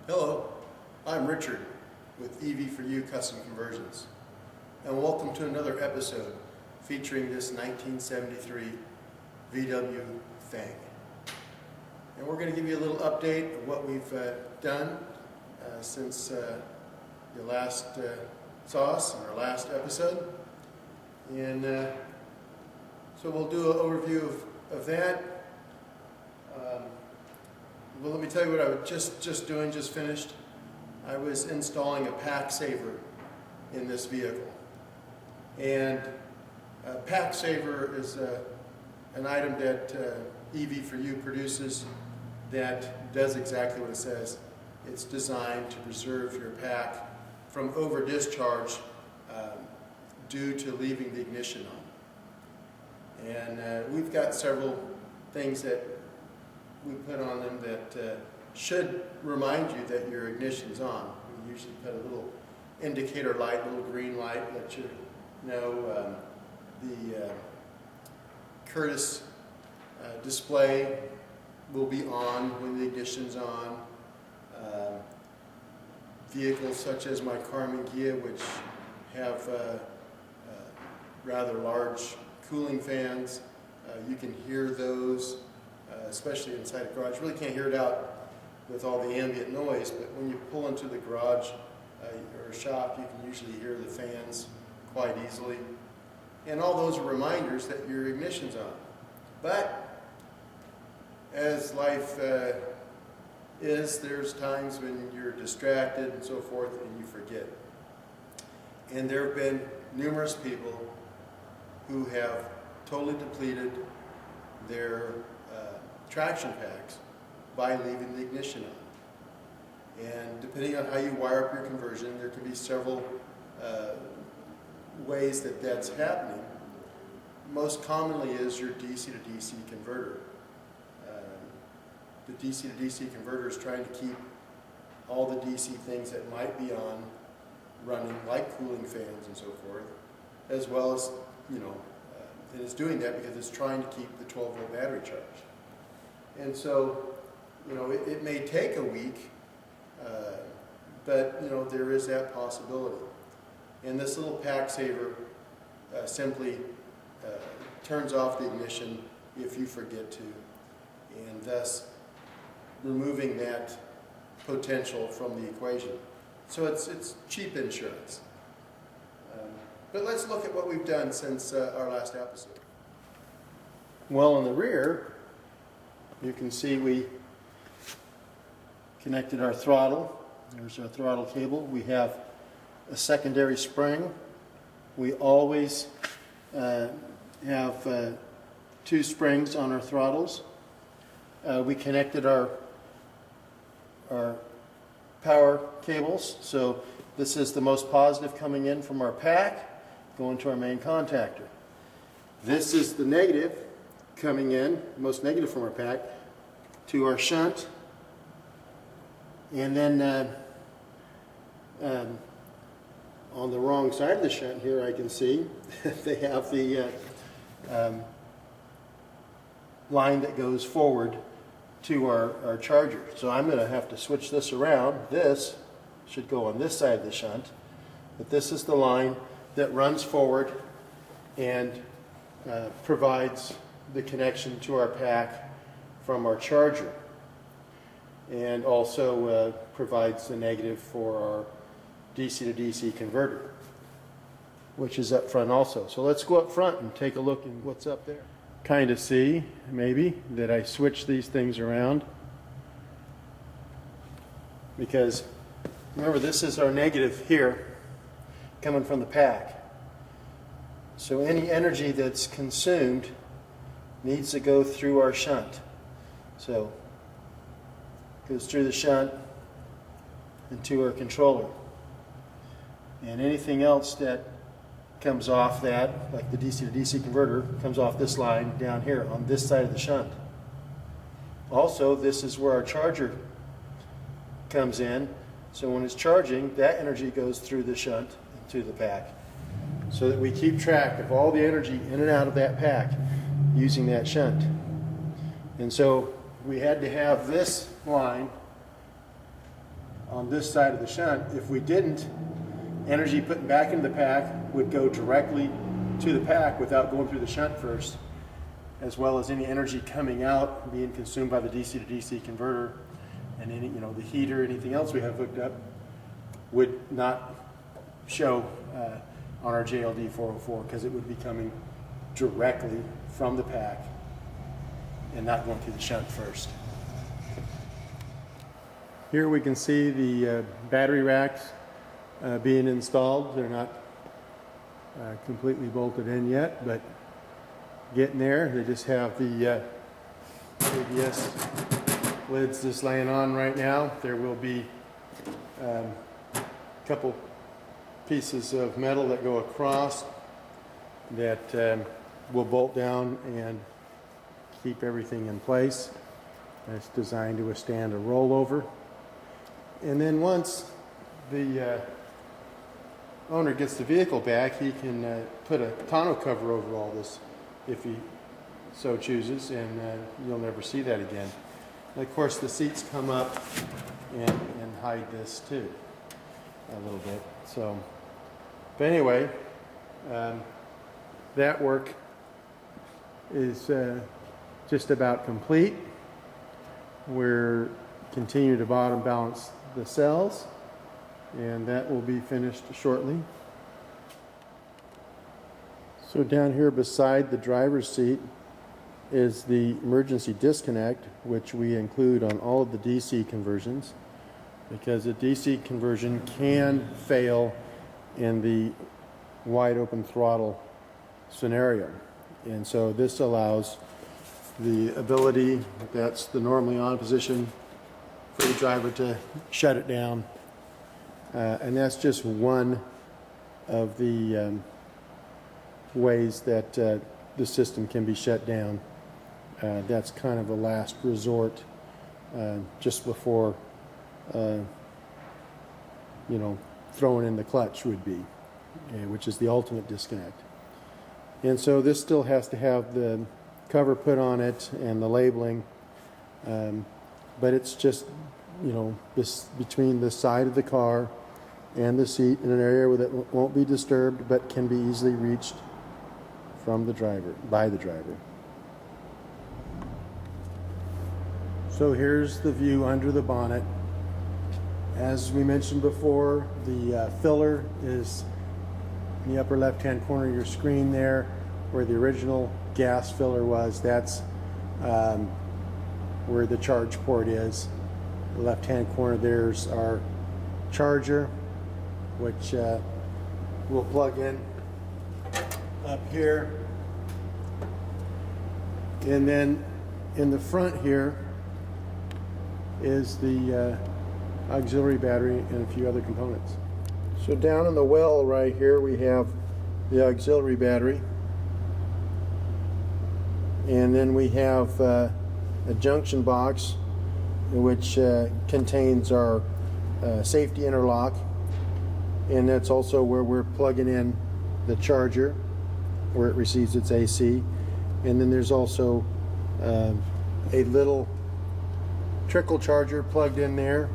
Hello, I'm Richard with EV4U Custom Conversions, and welcome to another episode featuring this 1973 VW Fang. And we're going to give you a little update of what we've done since you last saw us in our last episode. And so we'll do an overview of that. Well, let me tell you what I was just finished. I was installing a pack saver in this vehicle. And a pack saver is an item that EV4U produces that does exactly what it says. It's designed to preserve your pack from over discharge due to leaving the ignition on. And we've got several things that we put on them that should remind you that your ignition's on. We usually put a little indicator light, a little green light, let you know the Curtis display will be on when the ignition's on. Vehicles such as my Carmen Ghia, which have rather large cooling fans, you can hear those. Especially inside a garage. You really can't hear it out with all the ambient noise, but when you pull into the garage or shop, you can usually hear the fans quite easily. And all those are reminders that your ignition's on. But as life is, there's times when you're distracted and so forth and you forget. And there have been numerous people who have totally depleted their traction packs by leaving the ignition on. And depending on how you wire up your conversion, there can be several ways that that's happening. Most commonly is your DC to DC converter. The DC to DC converter is trying to keep all the DC things that might be on running, like cooling fans and so forth, as well as, it is doing that because it's trying to keep the 12-volt battery charged. And so, it may take a week, but, there is that possibility. And this little pack saver simply turns off the ignition if you forget to, and thus removing that potential from the equation. So it's cheap insurance. But let's look at what we've done since our last episode. Well, in the rear, you can see we connected our throttle. There's our throttle cable. We have a secondary spring. We always have two springs on our throttles. We connected our power cables. So this is the most positive coming in from our pack, going to our main contactor. This is the negative coming in, most negative from our pack, to our shunt. And then on the wrong side of the shunt here, I can see they have the line that goes forward to our charger. So I'm going to have to switch this around. This should go on this side of the shunt, but this is the line that runs forward and provides the connection to our pack from our charger, and also provides the negative for our DC to DC converter, which is up front also. So let's go up front and take a look at what's up there. Kind of see, maybe, that I switch these things around, because remember, this is our negative here coming from the pack. So any energy that's consumed needs to go through our shunt. So it goes through the shunt and to our controller. And anything else that comes off that, like the DC to DC converter, comes off this line down here on this side of the shunt. Also, this is where our charger comes in. So when it's charging, that energy goes through the shunt and to the pack, so that we keep track of all the energy in and out of that pack using that shunt. And so we had to have this line on this side of the shunt. If we didn't, energy put back into the pack would go directly to the pack without going through the shunt first, as well as any energy coming out being consumed by the DC to DC converter, and any, the heater, anything else we have hooked up would not show on our JLD 404, because it would be coming directly from the pack and not going through the shunt first. Here we can see the battery racks being installed. They're not completely bolted in yet, but getting there. They just have the ABS lids just laying on right now. There will be a couple pieces of metal that go across that will bolt down and keep everything in place. It's designed to withstand a rollover. And then once the owner gets the vehicle back, he can put a tonneau cover over all this if he so chooses, and you'll never see that again. And of course, the seats come up and hide this too a little bit. So, but anyway, that work is just about complete. We're continuing to bottom balance the cells, and that will be finished shortly. So down here beside the driver's seat is the emergency disconnect, which we include on all of the DC conversions, because a DC conversion can fail in the wide open throttle scenario. And so this allows the ability, that's the normally on position, for the driver to shut it down. And that's just one of the ways that the system can be shut down. That's kind of a last resort, just before throwing in the clutch would be, which is the ultimate disconnect. And so this still has to have the cover put on it and the labeling, but it's just this between the side of the car and the seat in an area that won't be disturbed but can be easily reached from the driver, by the driver. So here's the view under the bonnet. As we mentioned before, the filler is in the upper left-hand corner of your screen there, where the original gas filler was. That's where the charge port is. The left-hand corner there's our charger, which we'll plug in up here. And then in the front here is the auxiliary battery and a few other components. So down in the well right here we have the auxiliary battery, and then we have a junction box which contains our safety interlock, and that's also where we're plugging in the charger where it receives its AC. And then there's also a little trickle charger plugged in there.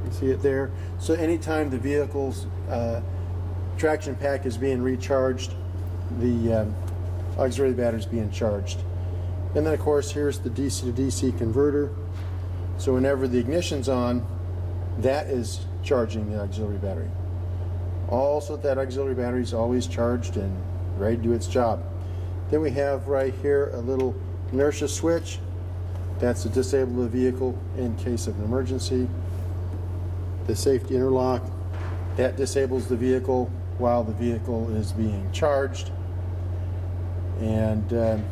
You see it there. So anytime the vehicle's traction pack is being recharged, the auxiliary battery is being charged. And then of course here's the DC to DC converter. So whenever the ignition's on, that is charging the auxiliary battery. Also, that auxiliary battery is always charged and ready to do its job. Then we have right here a little inertia switch. That's to disable the vehicle in case of an emergency. The safety interlock, that disables the vehicle while the vehicle is being charged. And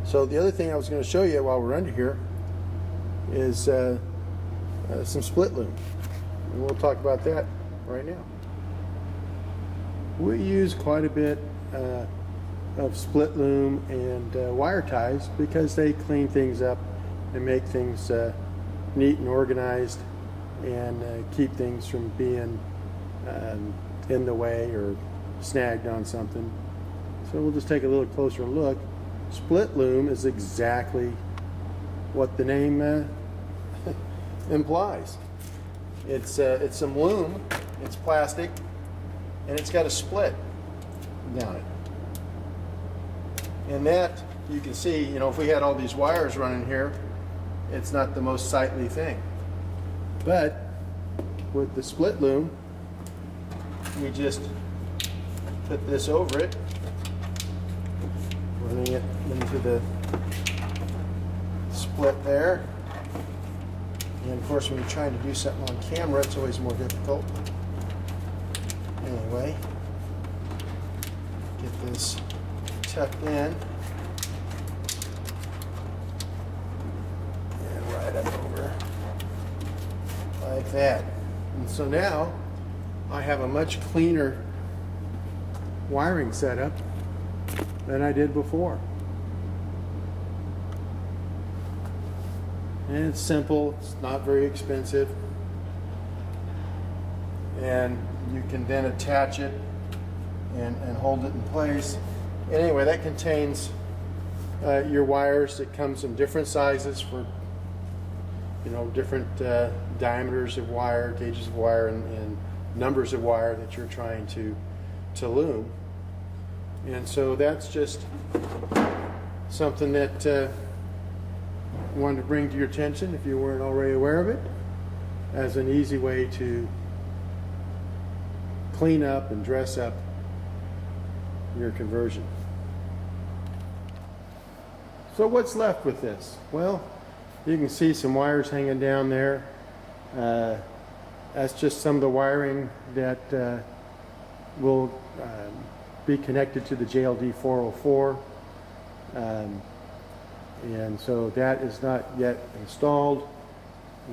so the other thing I was going to show you while we're under here is some split loom. And we'll talk about that right now. We use quite a bit of split loom and wire ties because they clean things up and make things neat and organized, and keep things from being in the way or snagged on something. So we'll just take a little closer look. Split loom is exactly what the name implies. It's some loom, it's plastic, and it's got a split down it. And that, you can see, you know, if we had all these wires running here, it's not the most sightly thing. But with the split loom, we just put this over it, running it into the split there. And of course, when you're trying to do something on camera, it's always more difficult. Anyway, get this tucked in. And right up over like that. And so now I have a much cleaner wiring setup than I did before. And it's simple, it's not very expensive. And you can then attach it and hold it in place. Anyway, that contains your wires. It comes in different sizes for, you know, different diameters of wire, gauges of wire, and numbers of wire that you're trying to loom. And so that's just something that I wanted to bring to your attention, if you weren't already aware of it, as an easy way to clean up and dress up your conversion. So what's left with this? Well, you can see some wires hanging down there. That's just some of the wiring that will be connected to the JLD404. And so that is not yet installed.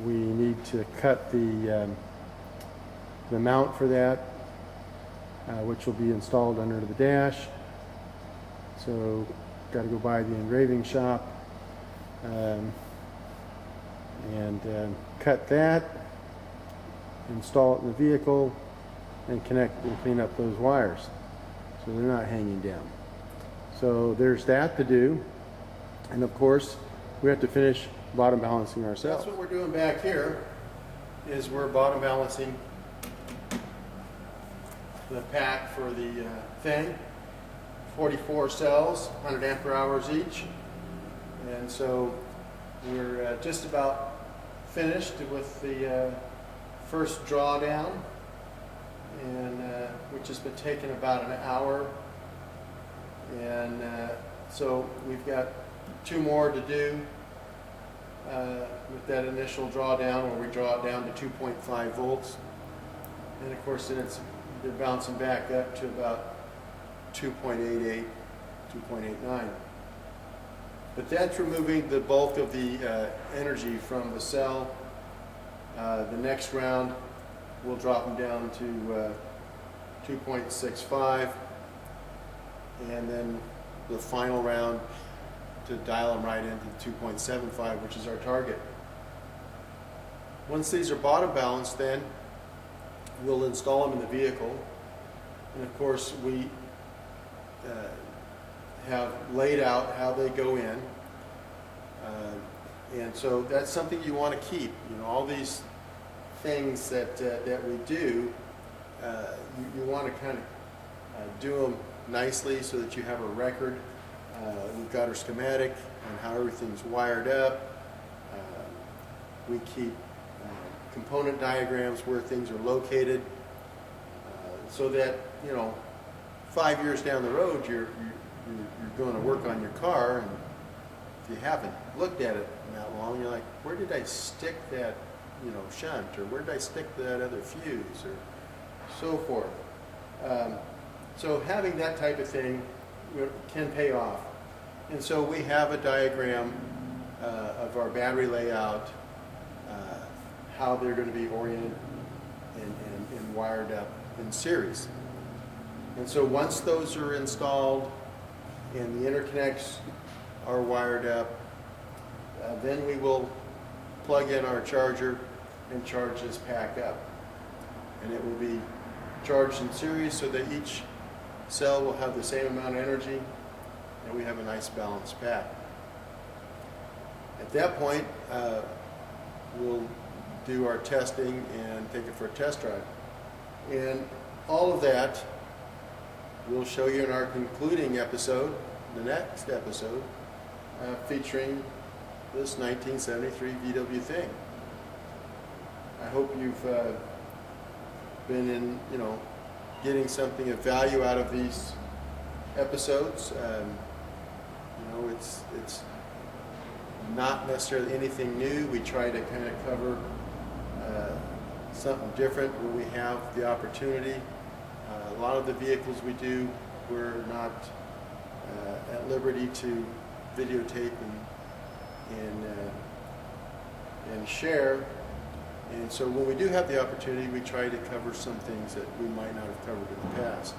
We need to cut the mount for that, which will be installed under the dash. So got to go by the engraving shop and cut that, install it in the vehicle, and connect and clean up those wires so they're not hanging down. So there's that to do. And of course, we have to finish bottom balancing ourselves. That's what we're doing back here, is we're bottom balancing the pack for the thing. 44 cells, 100 ampere hours each. And so we're just about finished with the first drawdown, and which has been taking about an hour. And so we've got 2 more to do with that initial drawdown, where we draw it down to 2.5 volts. And of course then they're bouncing back up to about 2.88, 2.89. But that's removing the bulk of the energy from the cell. The next round we'll drop them down to 2.65, and then the final round to dial them right into 2.75, which is our target. Once these are bottom balanced, then we'll install them in the vehicle. And of course, we have laid out how they go in. And so that's something you want to keep. You know, all these things that we do, you want to kind of do them nicely so that you have a record. We've got our schematic on how everything's wired up. We keep component diagrams where things are located, so that, you know, 5 years down the road you're going to work on your car, and if you haven't looked at it that long, you're like, where did I stick that, you know, shunt, or where did I stick that other fuse, or so forth. So having that type of thing can pay off. And so we have a diagram of our battery layout, how they're going to be oriented and wired up in series. And so once those are installed and the interconnects are wired up, then we will plug in our charger and charge this pack up. And it will be charged in series so that each cell will have the same amount of energy, and we have a nice balanced pack. At that point, we'll do our testing and take it for a test drive. And all of that we'll show you in our concluding episode, the next episode, featuring this 1973 VW thing. I hope you've been in, getting something of value out of these episodes. It's not necessarily anything new. We try to kind of cover something different when we have the opportunity. A lot of the vehicles we do, we're not at liberty to videotape and share. And so when we do have the opportunity, we try to cover some things that we might not have covered in the past.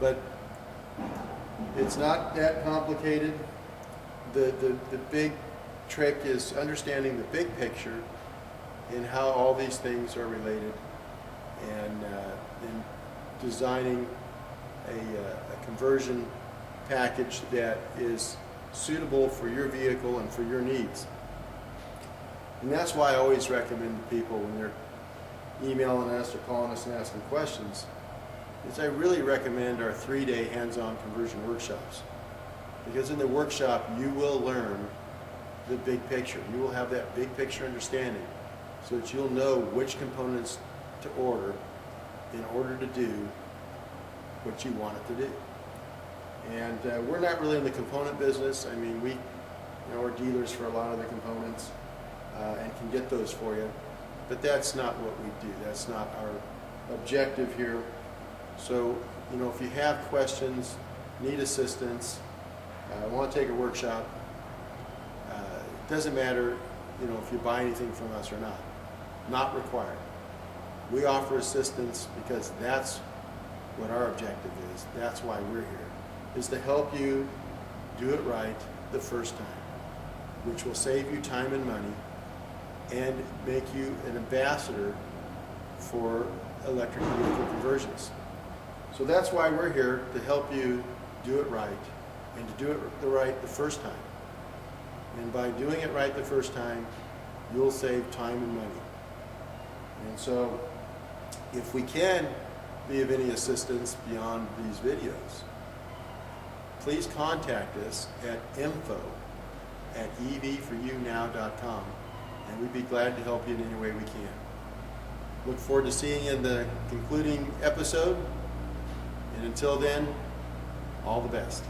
But it's not that complicated. The big trick is understanding the big picture and how all these things are related, and designing a conversion package that is suitable for your vehicle and for your needs. And that's why I always recommend to people when they're emailing us or calling us and asking questions, is I really recommend our 3-day hands-on conversion workshops. Because in the workshop, you will learn the big picture. You will have that big picture understanding so that you'll know which components to order in order to do what you want it to do. And we're not really in the component business. I mean, we're dealers for a lot of the components and can get those for you. But that's not what we do. That's not our objective here. So, if you have questions, need assistance, want to take a workshop, it doesn't matter, if you buy anything from us or not. Not required. We offer assistance because that's what our objective is. That's why we're here, is to help you do it right the first time, which will save you time and money and make you an ambassador for electric vehicle conversions. So that's why we're here, to help you do it right, and to do it right the first time. And by doing it right the first time, you'll save time and money. And so, if we can be of any assistance beyond these videos, please contact us at info@ev4unow.com, and we'd be glad to help you in any way we can. Look forward to seeing you in the concluding episode, and until then, all the best.